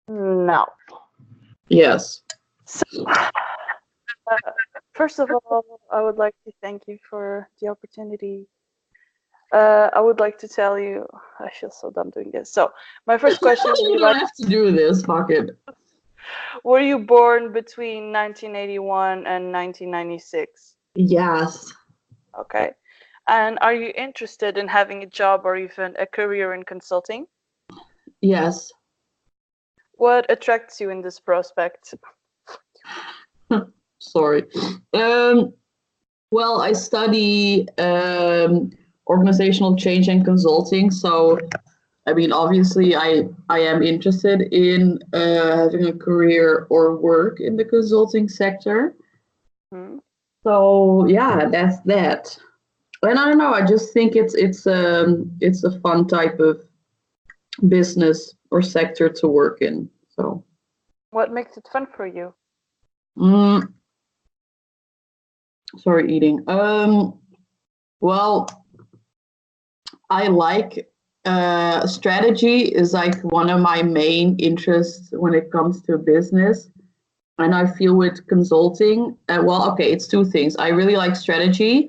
No. Yes. So, first of all, I would like to thank you for the opportunity. I would like to tell you, I feel so dumb doing this. So, my first question would You be don't like, have to do this. Fuck it. were you born between 1981 and 1996? Yes. Okay. And are you interested in having a job or even a career in consulting? Yes. What attracts you in this prospect? Sorry. Well, I study organizational change and consulting. So, I mean, obviously, I am interested in having a career or work in the consulting sector. Hmm? So, yeah, that's that. And I don't know. I just think it's a fun type of business or sector to work in. So, What makes it fun for you? mm, sorry, eating. Well, I like strategy is like one of my main interests when it comes to business. And I feel with consulting, well, okay, it's two things. I really like strategy.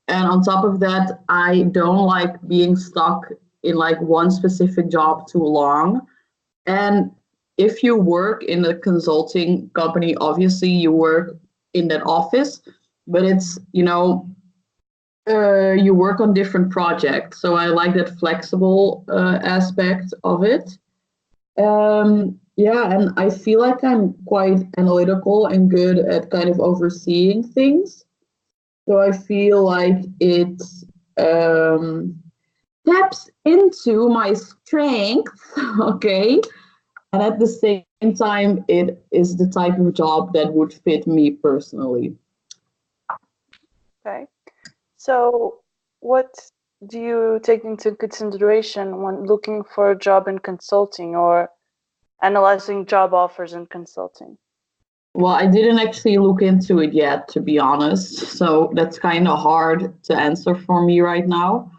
And on top of that, I don't like being stuck in like one specific job too long. And if you work in a consulting company, obviously you work in that office, but you work on different projects. So I like that flexible aspect of it. Yeah, and I feel like I'm quite analytical and good at kind of overseeing things. So I feel like it um, taps into my strength, okay? And at the same time, it is the type of job that would fit me personally. Okay. So, what do you take into consideration when looking for a job in consulting or analyzing job offers in consulting? Well, I didn't actually look into it yet, to be honest. So that's kind of hard to answer for me right now.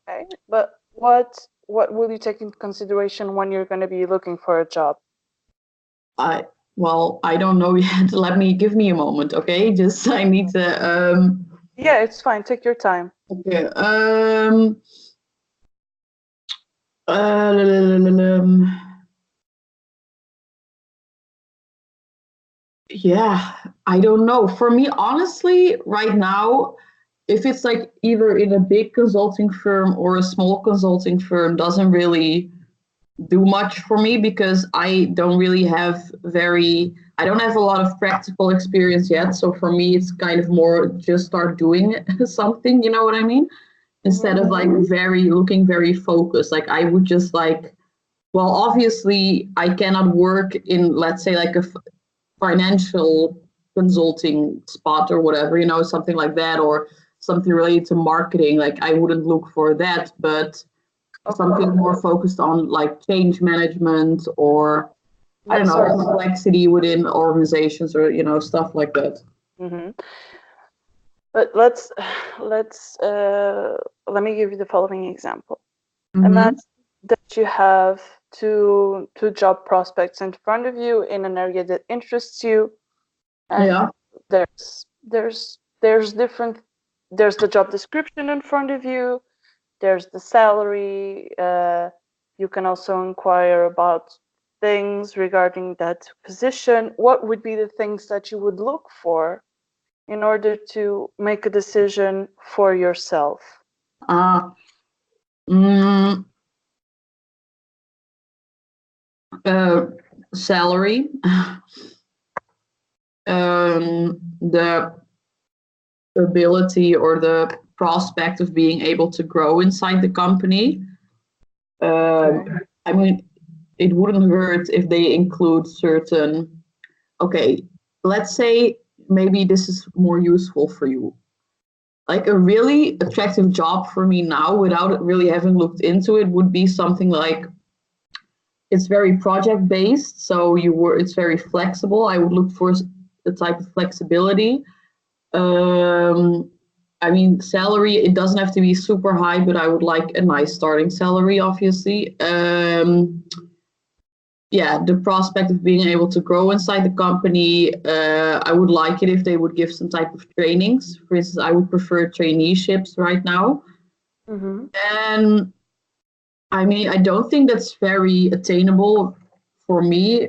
Okay. But what will you take into consideration when you're going to be looking for a job? I well, I don't know yet. Give me a moment, okay? Just I need to Yeah, it's fine. Take your time. okay. Yeah, I don't know. For me, honestly, right now, if it's like either in a big consulting firm or a small consulting firm, doesn't really do much for me because I don't have a lot of practical experience yet. So for me, it's kind of more just start doing something, you know what I mean? Instead Hmm. of like looking very focused. Like I would just like, well, obviously I cannot work in, let's say, like a financial consulting spot or whatever, something like that, or something related to marketing. Like I wouldn't look for that, but Of something course. more focused on like change management or I That don't know, sort of. complexity within organizations or stuff like that. Hmm. But let me give you the following example. Mm-hmm. Imagine that you have two job prospects in front of you in an area that interests you, and Yeah. there's different there's the job description in front of you, there's the salary. You can also inquire about things regarding that position. What would be the things that you would look for in order to make a decision for yourself? Uh, mm, uh, Salary, the ability or the prospect of being able to grow inside the company. Okay. I mean, it wouldn't hurt if they include certain, okay, let's say maybe this is more useful for you. Like a really attractive job for me now, without really having looked into it, would be something like it's very project based, so it's very flexible. I would look for the type of flexibility. Um, I mean, salary, it doesn't have to be super high, but I would like a nice starting salary, obviously. yeah, the prospect of being able to grow inside the company. I would like it if they would give some type of trainings. For instance, I would prefer traineeships right now. Mm-hmm. And I mean, I don't think that's very attainable for me,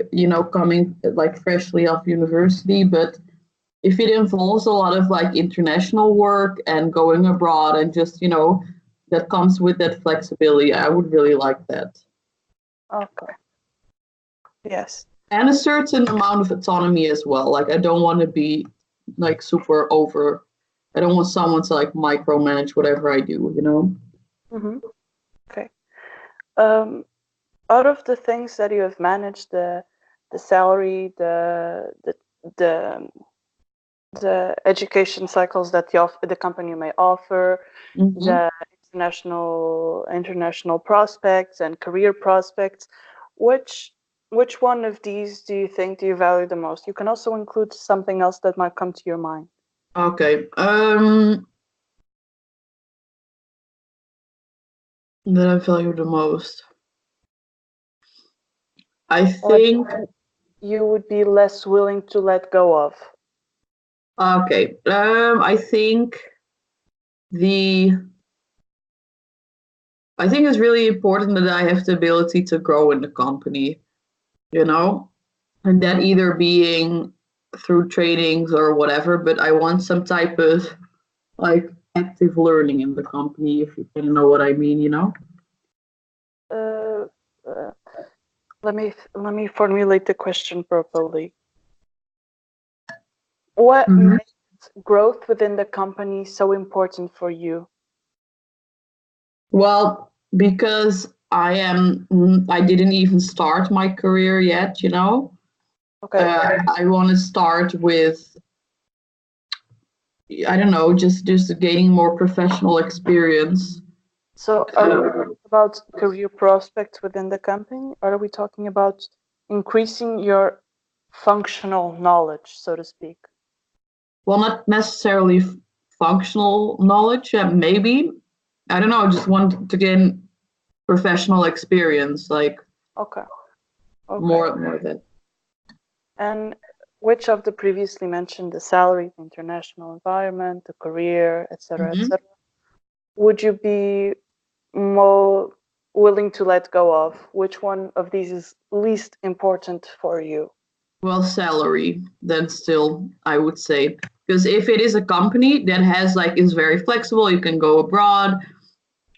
coming like freshly off university. But if it involves a lot of like international work and going abroad and just, that comes with that flexibility, I would really like that. Okay. Yes. And a certain amount of autonomy as well. Like, I don't want to be like super over. I don't want someone to like micromanage whatever I do. Mm-hmm. Okay. Out of the things that you have managed, the salary, the education cycles that the company may offer, Mm-hmm. the international prospects and career prospects, which one of these do you value the most? You can also include something else that might come to your mind. Okay. That I value the most. I think. You would be less willing to let go of. Okay. I think it's really important that I have the ability to grow in the company, and that either being through trainings or whatever, but I want some type of like active learning in the company, if you can know what I mean. Uh, uh, let me formulate the question properly. What makes growth within the company so important for you? Well, because I didn't even start my career yet, Okay. I want to start with, I don't know, just gaining more professional experience. So are we talking about career prospects within the company, or are we talking about increasing your functional knowledge, so to speak? Well, not necessarily functional knowledge, maybe. I don't know, just want to gain professional experience, like Okay. more of it. And which of the previously mentioned, the salary, the international environment, the career, etc., would you be more willing to let go of? Which one of these is least important for you? Well, salary, then still, I would say. Because if it is a company that is very flexible, you can go abroad.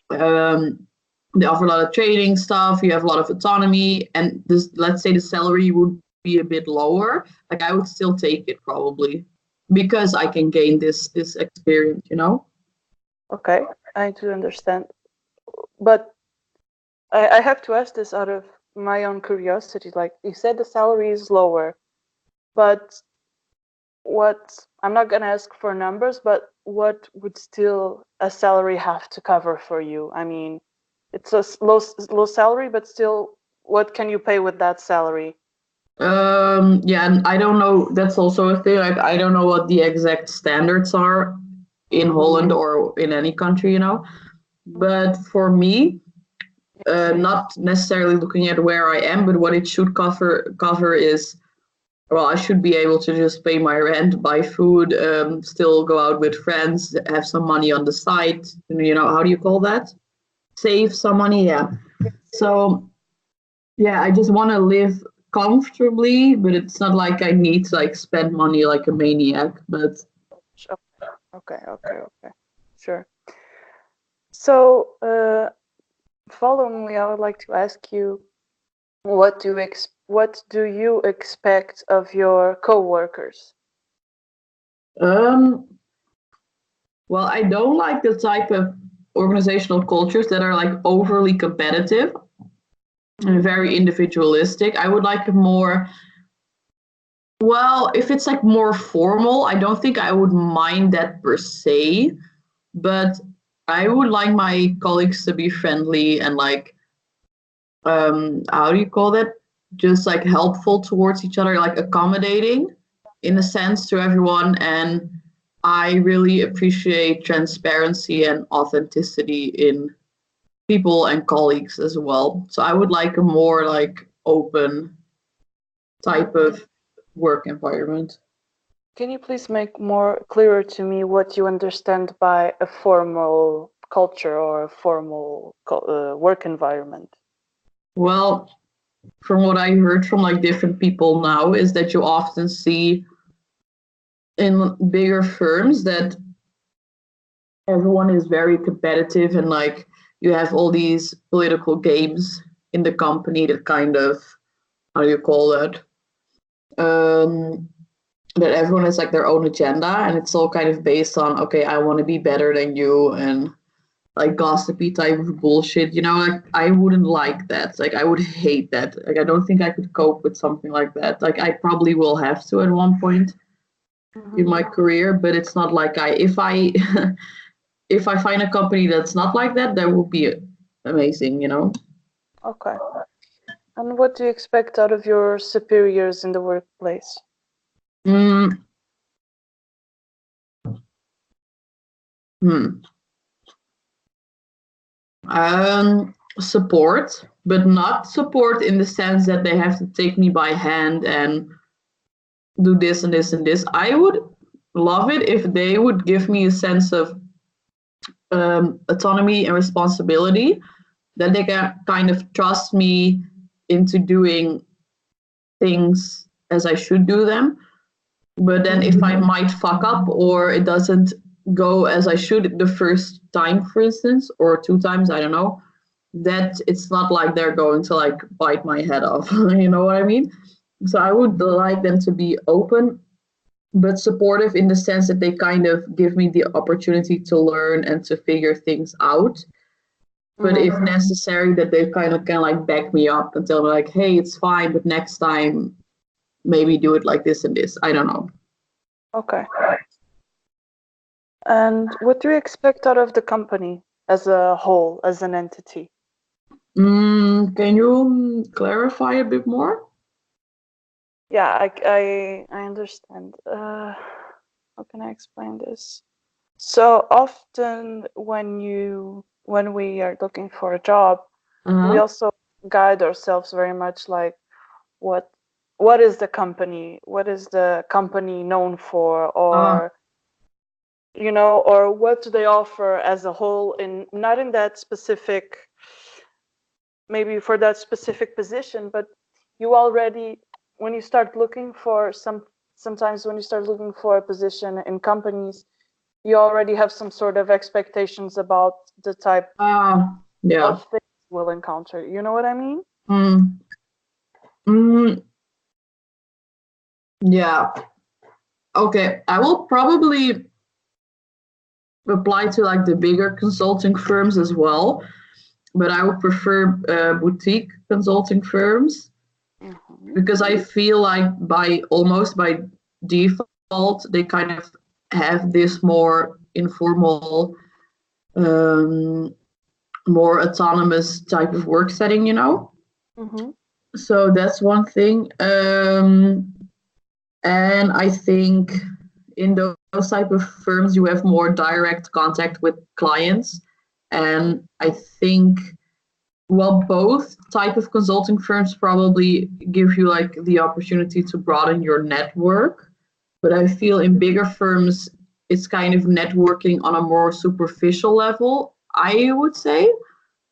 They offer a lot of training stuff. You have a lot of autonomy, and let's say the salary would be a bit lower. Like, I would still take it probably because I can gain this experience. Okay, I do understand, but I have to ask this out of my own curiosity. Like you said, the salary is lower, but I'm not gonna ask for numbers, but what would still a salary have to cover for you? I mean, it's a low salary, but still, what can you pay with that salary? Yeah, and I don't know. That's also a thing. Like, I don't know what the exact standards are in Holland or in any country. But for me, not necessarily looking at where I am, but what it should cover is, well, I should be able to just pay my rent, buy food, still go out with friends, have some money on the side. How do you call that? Save some money, yeah. So, yeah, I just want to live comfortably, but it's not like I need to like spend money like a maniac. But Okay, sure. So, followingly, I would like to ask you, what do you expect of your coworkers? Well, I don't like the type of organizational cultures that are like overly competitive and very individualistic. I would like a more, well, if it's like more formal, I don't think I would mind that per se, but I would like my colleagues to be friendly and like, how do you call that? Just like helpful towards each other, like accommodating in a sense to everyone. And I really appreciate transparency and authenticity in people and colleagues as well. So I would like a more like open type of work environment. Can you please make more clearer to me what you understand by a formal culture or a formal work environment? Well, from what I heard from like different people now is that you often see in bigger firms that everyone is very competitive and like you have all these political games in the company that kind of, how do you call that? That everyone has like their own agenda and it's all kind of based on, okay, I want to be better than you, and like gossipy type of bullshit, like I wouldn't like that. Like I would hate that. Like I don't think I could cope with something like that. Like I probably will have to at one point in my career, but it's not like if I if I find a company that's not like that, that would be amazing. Okay. And what do you expect out of your superiors in the workplace? Mm. Hmm. Support, but not support in the sense that they have to take me by hand and do this and this and this. I would love it if they would give me a sense of autonomy and responsibility, that they can kind of trust me into doing things as I should do them. But then if I might fuck up or it doesn't go as I should the first time, for instance, or two times, I don't know, that it's not like they're going to like bite my head off. You know what I mean? So I would like them to be open but supportive in the sense that they kind of give me the opportunity to learn and to figure things out. But if necessary, that they kind of can like back me up and tell me like, hey, it's fine, but next time maybe do it like this and this. I don't know. Okay. And what do you expect out of the company as a whole, as an entity? Can you clarify a bit more? Yeah, I understand. How can I explain this? So often when we are looking for a job, we also guide ourselves very much like what is the company? What is the company known for? Or or what do they offer as a whole, in not in that specific, maybe for that specific position, but you already, when you start looking for sometimes when you start looking for a position in companies, you already have some sort of expectations about the type Yeah. of things we'll encounter. You know what I mean? Yeah. Okay. I will probably apply to like the bigger consulting firms as well, but I would prefer boutique consulting firms because I feel like almost by default they kind of have this more informal, more autonomous type of work setting, So that's one thing. And I think in those type of firms you have more direct contact with clients, and I think both type of consulting firms probably give you like the opportunity to broaden your network, but I feel in bigger firms it's kind of networking on a more superficial level, I would say,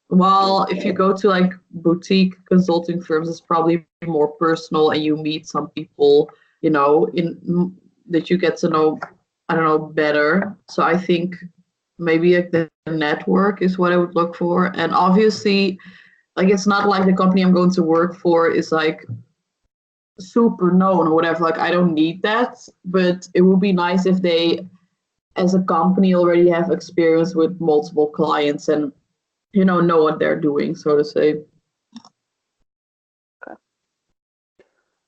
while if you go to like boutique consulting firms it's probably more personal and you meet some people in that you get to know, I don't know, better. So I think maybe like the network is what I would look for. And obviously, like it's not like the company I'm going to work for is like super known or whatever. Like I don't need that, but it would be nice if they, as a company, already have experience with multiple clients and know what they're doing, so to say.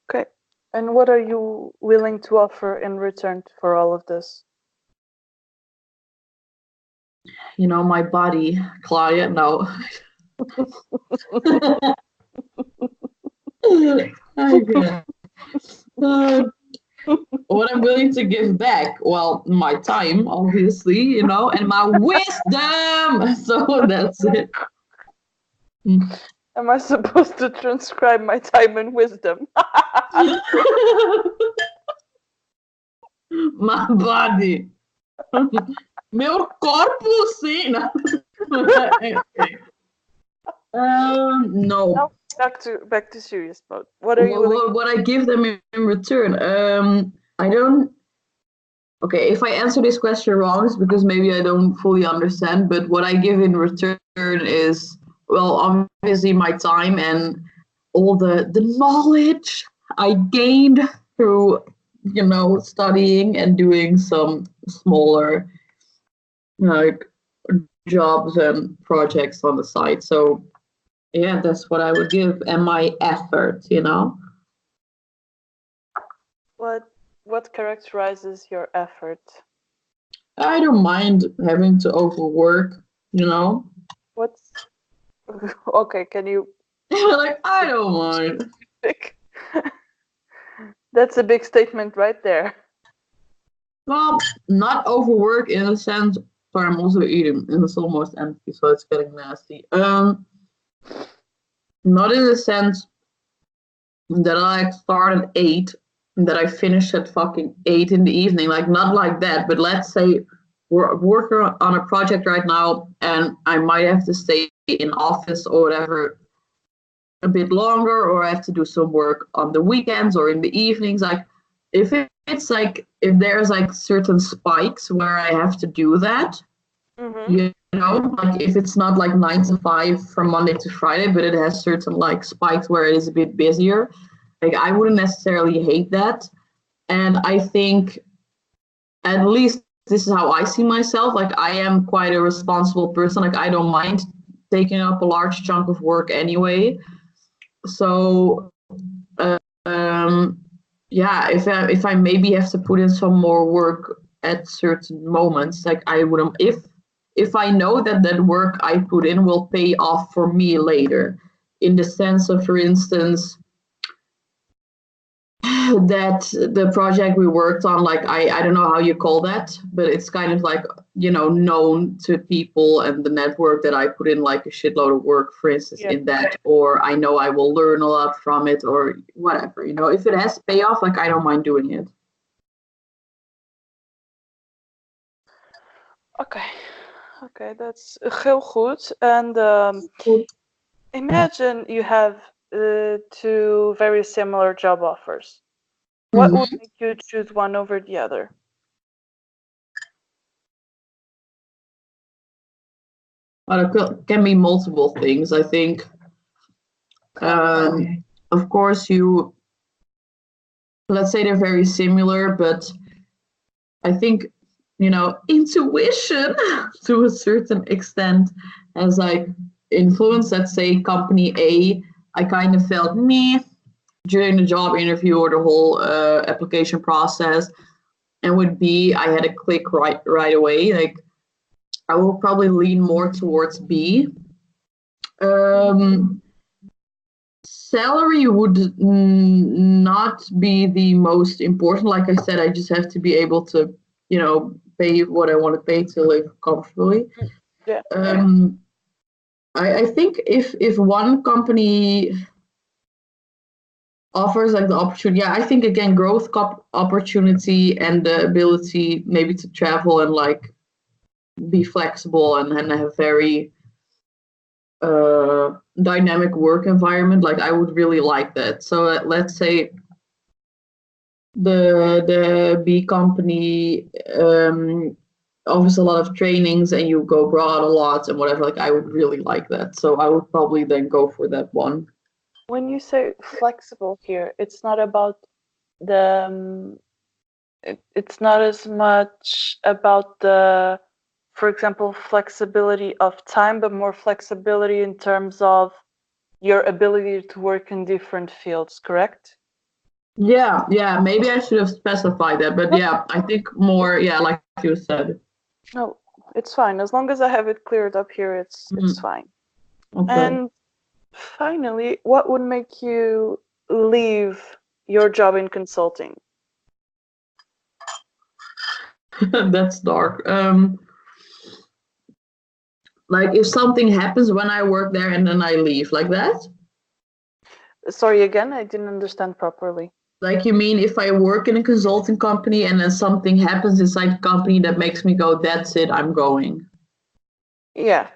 Okay. And what are you willing to offer in return for all of this? My body, Claudia. No. What I'm willing to give back? Well, my time, obviously, and my wisdom. So that's it. Am I supposed to transcribe my time and wisdom? My body. Meu corpo, sim. No. Now back to serious mode. What are you willing? What I give them in return? I don't. Okay, if I answer this question wrong, it's because maybe I don't fully understand. But what I give in return is, well, obviously my time and all the knowledge I gained through, studying and doing some smaller like jobs and projects on the side. So yeah, that's what I would give, and my effort. What characterizes your effort? I don't mind having to overwork. What's okay? Can you? Like, I don't mind. That's a big statement right there. Well, not overwork in a sense. Sorry, I'm also eating, and it's almost empty, so it's getting nasty. Not in the sense that I like start at 8 and that I finish at fucking 8 in the evening. Like, not like that, but let's say we're working on a project right now and I might have to stay in office or whatever a bit longer, or I have to do some work on the weekends or in the evenings. Like, if there's like certain spikes where I have to do that, like if it's not like 9 to 5 from Monday to Friday, but it has certain like spikes where it is a bit busier, like I wouldn't necessarily hate that. And I think, at least this is how I see myself, like I am quite a responsible person. Like I don't mind taking up a large chunk of work anyway. So yeah, if I maybe have to put in some more work at certain moments, like I wouldn't, if I know that work I put in will pay off for me later, in the sense of, for instance, that the project we worked on, like I don't know how you call that, but it's kind of like, known to people, and the network that I put in like a shitload of work, for instance, in that, or I know I will learn a lot from it or whatever, if it has payoff, like I don't mind doing it. Okay, that's heel goed. And imagine you have two very similar job offers. What would make you choose one over the other? Well, it can be multiple things, I think. Of course, let's say they're very similar, but I think, intuition to a certain extent has like influence. Let's say company A, I kind of felt me during the job interview or the whole application process. And with B, I had a click right away. Like, I will probably lean more towards B. Salary would not be the most important. Like I said, I just have to be able to, pay what I want to pay to live comfortably. Yeah. I think if one company offers like the opportunity, I think again, growth opportunity and the ability maybe to travel and like be flexible and have very dynamic work environment, like I would really like that. So let's say the B company offers a lot of trainings and you go abroad a lot and whatever, like I would really like that. So I would probably then go for that one. When you say flexible here, it's not about the it's not as much about the, for example, flexibility of time, but more flexibility in terms of your ability to work in different fields, correct? Yeah, maybe I should have specified that, but yeah, I think more, yeah, like you said. No, it's fine. As long as I have it cleared up here, it's fine. Okay. And finally, what would make you leave your job in consulting? That's dark. Like if something happens when I work there and then I leave, like that? Sorry again, I didn't understand properly. Like you mean if I work in a consulting company and then something happens inside the company that makes me go, that's it, I'm going. Yeah.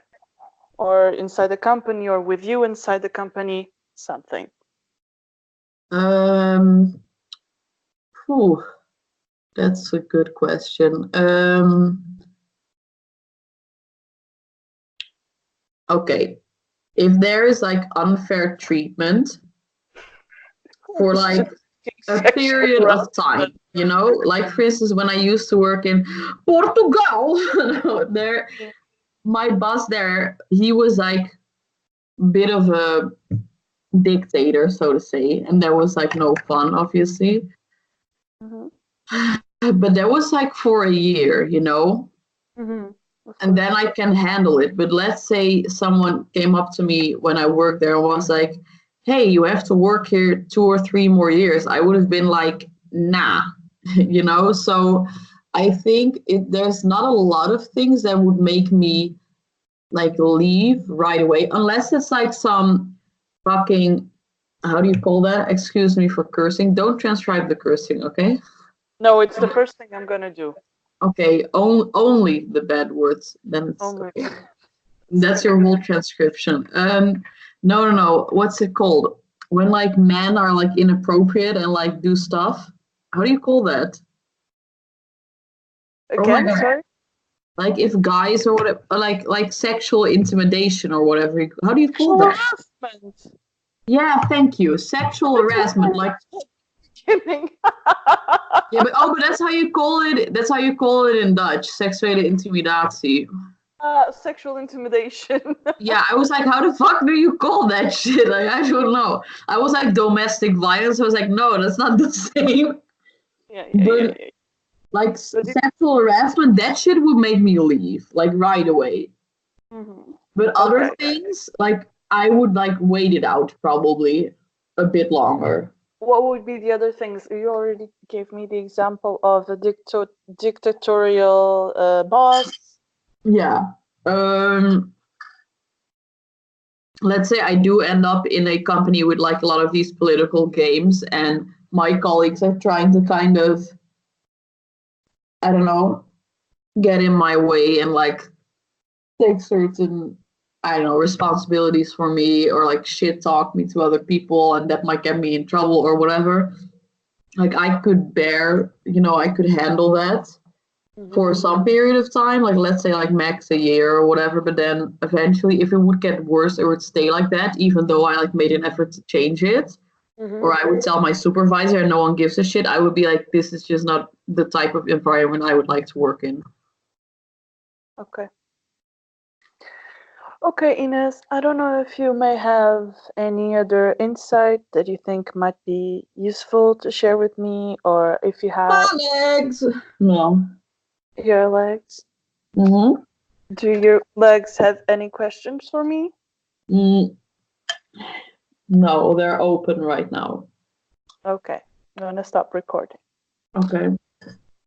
Or inside the company, or with you inside the company, something. Whew, that's a good question. Okay. If there is like unfair treatment for like a period of time, you know, like for instance, when I used to work in Portugal, there, my boss there, he was like a bit of a dictator, so to say, and there was like no fun, obviously. But that was like for a year, you know, and then I can handle it. But let's say someone came up to me when I worked there and was like, hey, you have to work here 2 or 3 more years. I would have been like, nah, you know? So I think there's not a lot of things that would make me like leave right away, unless it's like some fucking, how do you call that? Excuse me for cursing. Don't transcribe the cursing, okay? No, it's the first thing I'm gonna do. Okay, only the bad words. Then it's Only. okay. That's your whole transcription. No. What's it called? When like men are like inappropriate and like do stuff. How do you call that? Again, sorry? Like if guys or whatever, like sexual intimidation or whatever. How do you call that? Harassment. Yeah, thank you. Sexual harassment. Like Kidding. yeah, but that's how you call it. That's how you call it in Dutch. Seksuele intimidatie. Sexual intimidation. Yeah, I was like, how the fuck do you call that shit? Like, I don't know. I was like domestic violence. I was like, no, that's not the same. Yeah. Like sexual harassment, that shit would make me leave like right away. But other things, like I would like wait it out probably a bit longer. What would be the other things? You already gave me the example of a dictatorial boss. Yeah. Let's say I do end up in a company with like a lot of these political games, and my colleagues are trying to kind of, I don't know, get in my way and like take certain, I don't know, responsibilities for me, or like shit talk me to other people, and that might get me in trouble or whatever. Like I could bear, you know, I could handle that for some period of time, like let's say like max a year or whatever. But then eventually, if it would get worse, it would stay like that, even though I like made an effort to change it. Or I would tell my supervisor and no one gives a shit. I would be like, this is just not the type of environment I would like to work in. Okay, Ines, I don't know if you may have any other insight that you think might be useful to share with me, or if you have... My legs! No. Your legs? Mm-hmm. Do your legs have any questions for me? No, they're open right now. Okay, I'm gonna stop recording. Okay.